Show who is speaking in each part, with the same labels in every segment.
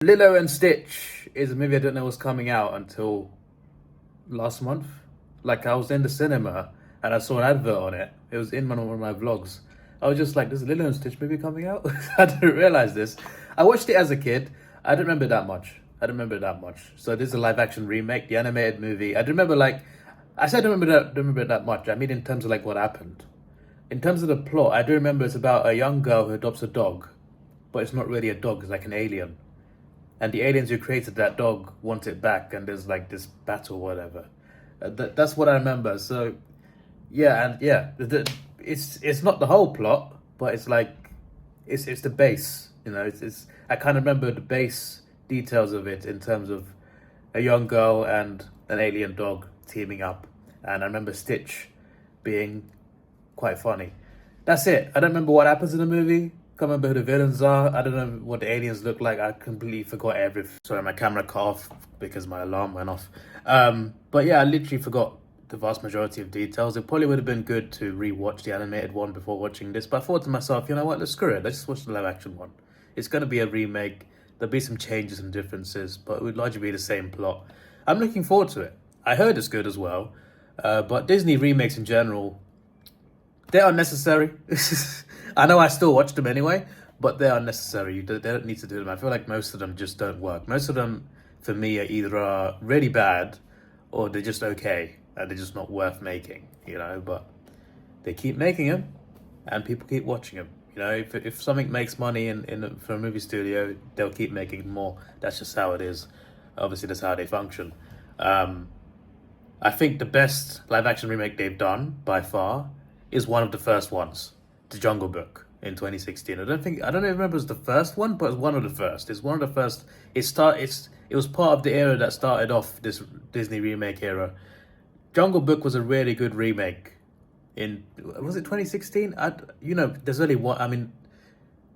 Speaker 1: Lilo and Stitch is a movie I didn't know was coming out until last month. Like, I was in the cinema and I saw an advert on it. It was in one of my vlogs. I was just like, "There's a Lilo and Stitch movie coming out?" I didn't realize this. I watched it as a kid. I didn't remember that much. So this is a live action remake, the animated movie. I remember, like, I said I don't remember it that much. I mean, in terms of like what happened. In terms of the plot, I do remember it's about a young girl who adopts a dog, but it's not really a dog, it's like an alien. And the aliens who created that dog want it back, and there's like this battle or whatever. That's what I remember. So yeah, and yeah, it's not the whole plot, but it's like it's the base. It's I kind of remember the base details of it in terms of a young girl and an alien dog teaming up, and I remember Stitch being quite funny. That's it. I don't remember what happens in the movie. Can't remember who the villains are. I don't know what the aliens look like. I completely forgot everything. Sorry, my camera cut off because my alarm went off. But yeah, I literally forgot the vast majority of details. It probably would have been good to rewatch the animated one before watching this. But I thought to myself, you know what? Let's screw it. Let's just watch the live action one. It's going to be a remake. There'll be some changes and differences, but it would largely be the same plot. I'm looking forward to it. I heard it's good as well. But Disney remakes in general, they're unnecessary. I know I still watch them anyway, but they're unnecessary. They don't need to do them. I feel like most of them just don't work. Most of them, for me, are either really bad or they're just okay and they're just not worth making, But they keep making them and people keep watching them. If something makes money for a movie studio, they'll keep making more. That's just how it is. Obviously, that's how they function. I think the best live action remake they've done by far is one of the first ones, The Jungle Book in 2016. I don't remember if it was the first one, but it's one of the first. It's one of the first. It was part of the era that started off this Disney remake era. Jungle Book was a really good remake. Was it 2016? There's only one. I mean,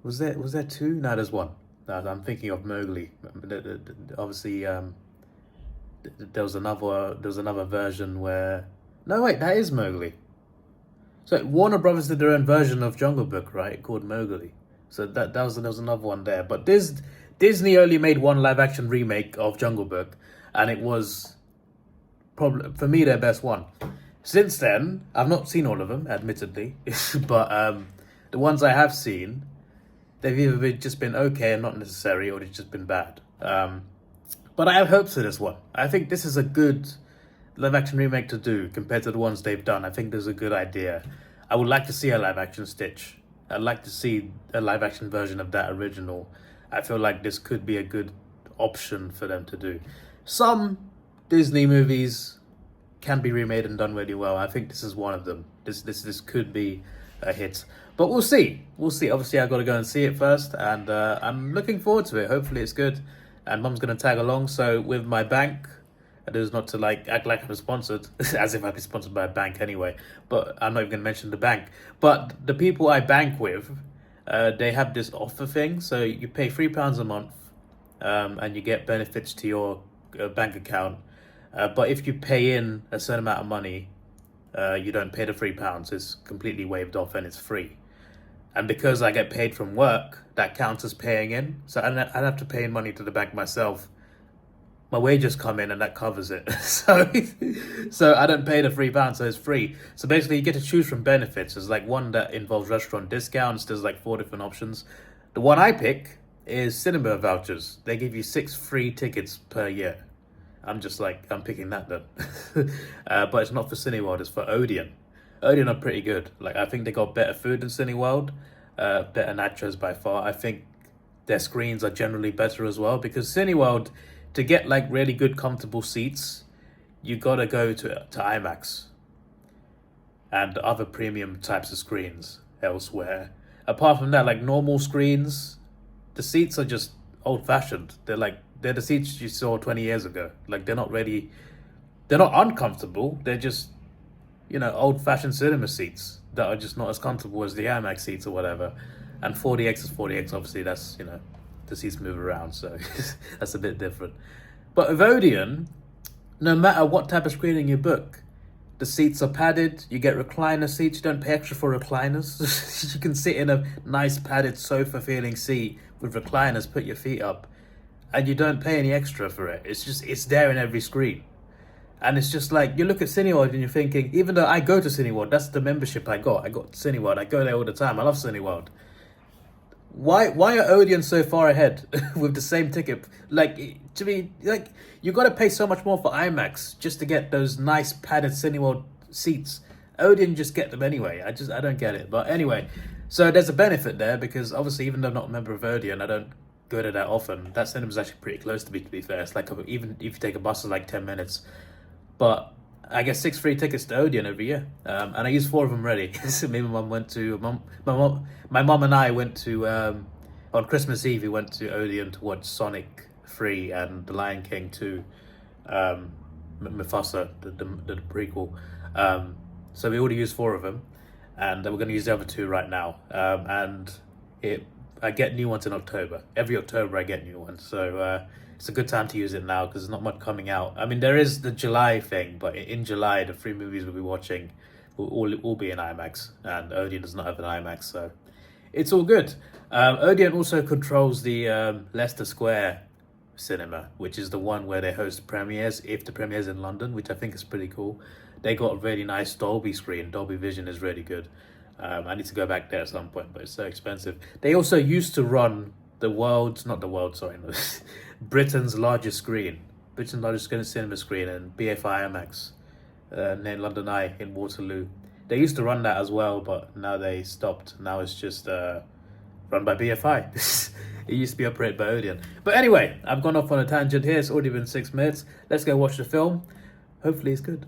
Speaker 1: was there two? No, there's one. No, I'm thinking of Mowgli. Obviously, there was another version where. No, wait, that is Mowgli. So Warner Brothers did their own version of Jungle Book, right? Called Mowgli. So there was another one there. But Disney only made one live action remake of Jungle Book, and it was probably for me their best one. Since then, I've not seen all of them, admittedly, but the ones I have seen, they've either just been okay and not necessary, or they've just been bad. But I have hopes for this one. I think this is a good live action remake to do compared to the ones they've done. I think there's a good idea. I would like to see a live action Stitch. I'd like to see a live action version of that original. I feel like this could be a good option for them to do. Some Disney movies can be remade and done really well. I think this is one of them. This could be a hit. But we'll see. Obviously, I've got to go and see it first, and I'm looking forward to it. Hopefully it's good. And Mum's going to tag along. So with my bank, it is not to act like I'm sponsored, as if I'd be sponsored by a bank anyway. But I'm not even going to mention the bank. But the people I bank with, they have this offer thing. So you pay £3 a month, and you get benefits to your bank account. But if you pay in a certain amount of money, you don't pay the £3. It's completely waived off and it's free. And because I get paid from work, that counts as paying in. So I'd have to pay in money to the bank myself. My wages come in and that covers it. So I don't pay the £3, so it's free. So basically you get to choose from benefits. There's like one that involves restaurant discounts. There's like 4 different options. The one I pick is cinema vouchers. They give you 6 free tickets per year. I'm picking that then. But it's not for Cineworld, it's for Odeon. Odeon are pretty good. I think they got better food than Cineworld. Better nachos by far. I think their screens are generally better as well, because Cineworld, to get really good comfortable seats, you gotta go to IMAX and other premium types of screens elsewhere. Apart from that, normal screens, the seats are just old-fashioned. They're the seats you saw 20 years ago. They're not uncomfortable. They're just, old-fashioned cinema seats that are just not as comfortable as the IMAX seats or whatever. And 40X is 40X, obviously. That's, the seats move around, so that's a bit different. But with Odeon, no matter what type of screening you book, the seats are padded. You get recliner seats. You don't pay extra for recliners. You can sit in a nice padded sofa feeling seat with recliners, put your feet up. and you don't pay any extra for it. It's there in every screen. And it's just like, you look at Cineworld and you're thinking, even though I go to Cineworld, that's the membership I got Cineworld, I go there all the time, I love Cineworld. Why are Odeon so far ahead with the same ticket? Like, to me, like, you got to pay so much more for IMAX just to get those nice padded Cineworld seats. Odeon just get them anyway. I don't get it. But anyway, so there's a benefit there, because obviously, even though I'm not a member of Odeon, I don't go to that often. That cinema's actually pretty close to be fair. It's like, even if you take a bus, it's like 10 minutes. But I get 6 free tickets to Odeon every year, and I use 4 of them already. So me and my mum went to my mum and I went to on Christmas Eve. We went to Odeon to watch Sonic 3 and The Lion King 2, Mufasa, the prequel. So we already used 4 of them, and we're going to use the other 2 right now. And I get new ones in October. Every October I get new ones. So it's a good time to use it now, because there's not much coming out. I mean, there is the July thing, but in July, the 3 movies we'll be watching will all be in IMAX, and Odeon does not have an IMAX, so it's all good. Odeon also controls the Leicester Square cinema, which is the one where they host premieres, if the premiere's in London, which I think is pretty cool. They got a really nice Dolby screen. Dolby Vision is really good. I need to go back there at some point, but it's so expensive. They also used to run Britain's largest cinema screen, and BFI IMAX near London Eye in Waterloo. They used to run that as well, but now they stopped. Now it's just run by BFI. It used to be operated by Orion. But anyway, I've gone off on a tangent here. It's already been 6 minutes. Let's go watch the film. Hopefully it's good.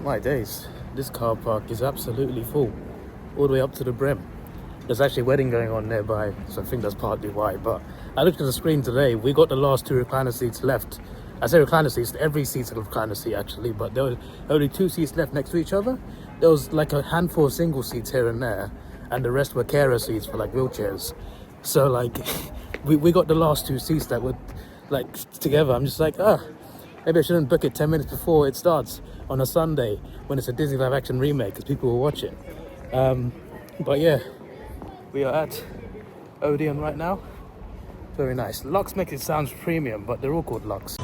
Speaker 1: My days, this car park is absolutely full, all the way up to the brim. There's actually a wedding going on nearby, so I think that's partly why. But I looked at the screen today. We got the last 2 recliner seats left. I say recliner seats, every seat's a recliner seat actually, but there were only 2 seats left next to each other. There was like a handful of single seats here and there, and the rest were carer seats for like wheelchairs. So like, we got the last 2 seats that were like together. I'm just like, maybe I shouldn't book it 10 minutes before it starts on a Sunday when it's a Disney live action remake, because people will watch it. But yeah. We are at Odeon right now. Very nice. Lux makes it sound premium, but they're all called Lux.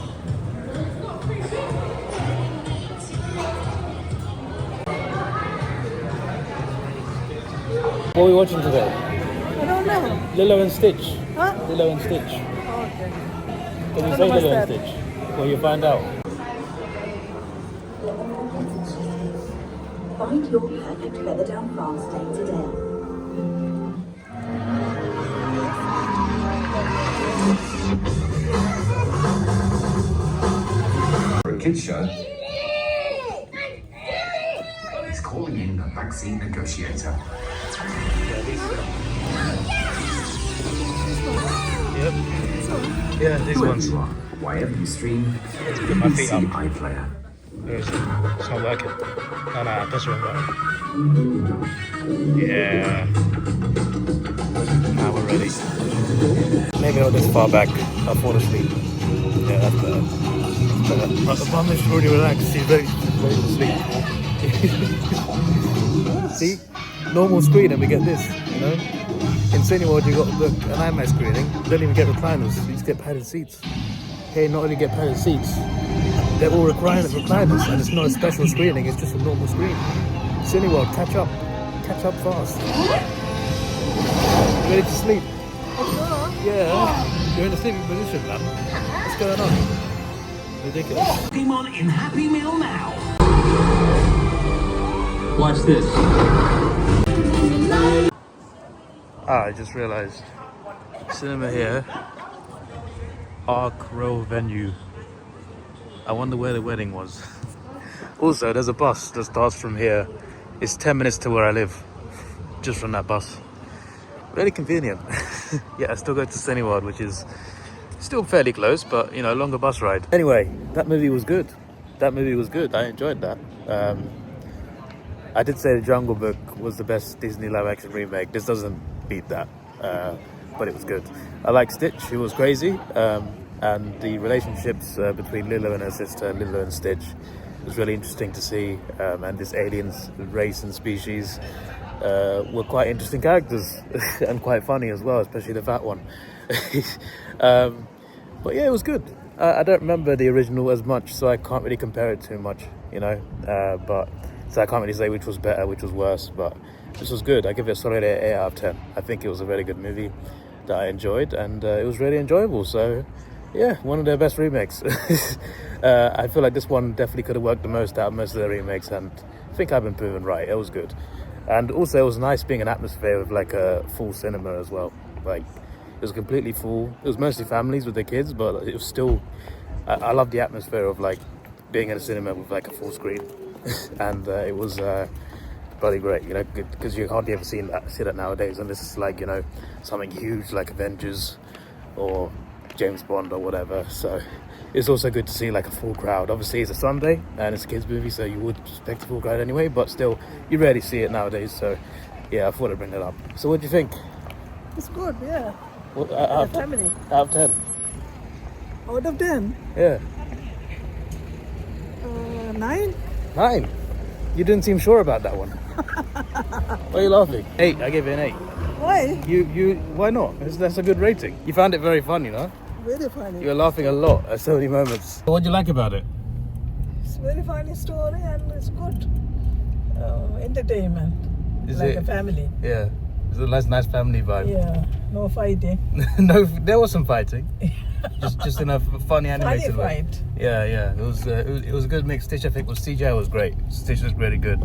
Speaker 1: What are we watching today?
Speaker 2: I don't know.
Speaker 1: Lilo and Stitch.
Speaker 2: Huh?
Speaker 1: Lilo and Stitch.
Speaker 2: Oh, okay.
Speaker 1: Can you say Lilo and Stitch? Well, you find out.
Speaker 3: Find your perfect feather down fast day today.
Speaker 4: For a kids show, he's calling in the vaccine negotiator.
Speaker 1: Yep. Yeah, these
Speaker 4: Whoever
Speaker 1: ones.
Speaker 4: you are, wherever you stream,
Speaker 1: Get my feet up.
Speaker 4: iPlayer.
Speaker 1: It's not working. No, that's wrong button. Yeah. Now we're ready. Maybe not this far back. I'll fall asleep. Yeah, that's better. But the bum is already relaxed. He's ready to sleep. See? Normal screen and we get this, you know? In Cineworld you got an IMAX screening. You don't even get recliners. You just get padded seats. Here you not only get padded seats, they're all recliners, and it's not a special screening, it's just a normal screen. Cineworld, catch up fast. Ready to sleep? Yeah, you're in a sleeping position, man. What's going on? Ridiculous.
Speaker 4: Pokemon in Happy Meal now.
Speaker 5: Watch this.
Speaker 1: I just realised. Cinema here. Arc Row Venue. I wonder where the wedding was. Also, there's a bus that starts from here. It's 10 minutes to where I live. Just from that bus. Very convenient. Yeah, I still go to Cineworld, which is still fairly close, but you know, longer bus ride. Anyway, that movie was good. I enjoyed that. I did say The Jungle Book was the best Disney live action remake. This doesn't beat that, but it was good. I like Stitch, he was crazy, and the relationships between Lilo and her sister, Lilo and Stitch, was really interesting to see, and this aliens race and species were quite interesting characters and quite funny as well, especially the fat one. But yeah, it was good. I don't remember the original as much, so I can't really compare it too much, you know. But so I can't really say which was better, which was worse. But this was good. I give it a solid 8 out of 10. I think it was a very good movie that I enjoyed, and it was really enjoyable. So yeah, one of their best remakes. I feel like this one definitely could have worked the most out of most of their remakes, and I think I've been proven right. It was good. And also it was nice being an atmosphere with like a full cinema as well. Like, it was completely full. It was mostly families with their kids, but it was still, I love the atmosphere of like being in a cinema with like a full screen. And it was bloody great, you know, because you hardly ever see that nowadays. And this is like, you know, something huge like Avengers or James Bond or whatever. So it's also good to see like a full crowd. Obviously it's a Sunday and it's a kids movie, so you would expect a full crowd anyway, but still you rarely see it nowadays. So yeah, I thought I'd bring that up. So what do you think?
Speaker 2: It's good, yeah.
Speaker 1: What,
Speaker 2: The family.
Speaker 1: out of 10?
Speaker 2: Out of 10,
Speaker 1: Yeah.
Speaker 2: 9.
Speaker 1: 9. You didn't seem sure about that one. Why are you laughing? 8. I gave it an 8.
Speaker 2: Why?
Speaker 1: Why not? That's a good rating. You found it very fun, you know?
Speaker 2: Very funny.
Speaker 1: You were laughing a lot at so many moments. What do you like about it?
Speaker 2: It's very funny story and it's good. Entertainment.
Speaker 1: Is
Speaker 2: like
Speaker 1: it?
Speaker 2: a family.
Speaker 1: Yeah. It's a nice family vibe.
Speaker 2: Yeah, no fighting.
Speaker 1: No, there was some fighting. just in a funny animated
Speaker 2: Funny
Speaker 1: way.
Speaker 2: fight.
Speaker 1: Yeah. It was a good mix. Stitch, I think, CGI was great. Stitch was really good.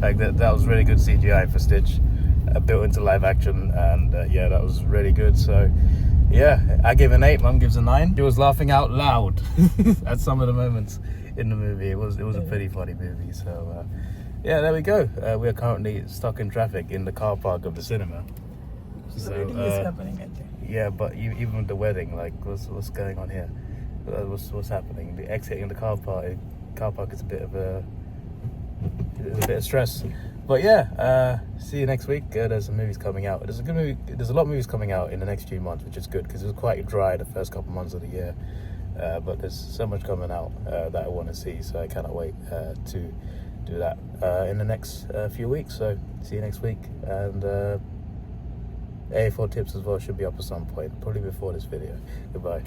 Speaker 1: Like that was really good CGI for Stitch, built into live action, and yeah, that was really good. So yeah, I give an 8. Mum gives a 9. She was laughing out loud at some of the moments in the movie. It was a pretty funny movie. So yeah, there we go. We are currently stuck in traffic in the car park of the cinema.
Speaker 2: So wedding is happening, I think.
Speaker 1: Yeah, but even with the wedding, like, what's going on here? What's happening? The exit in the car park is a bit of stress. But yeah, see you next week. There's some movies coming out. There's a lot of movies coming out in the next few months, which is good because it was quite dry the first couple months of the year. But there's so much coming out that I want to see, so I cannot wait to do that in the next few weeks. So see you next week, and A4 tips as well should be up at some point, probably before this video. Goodbye.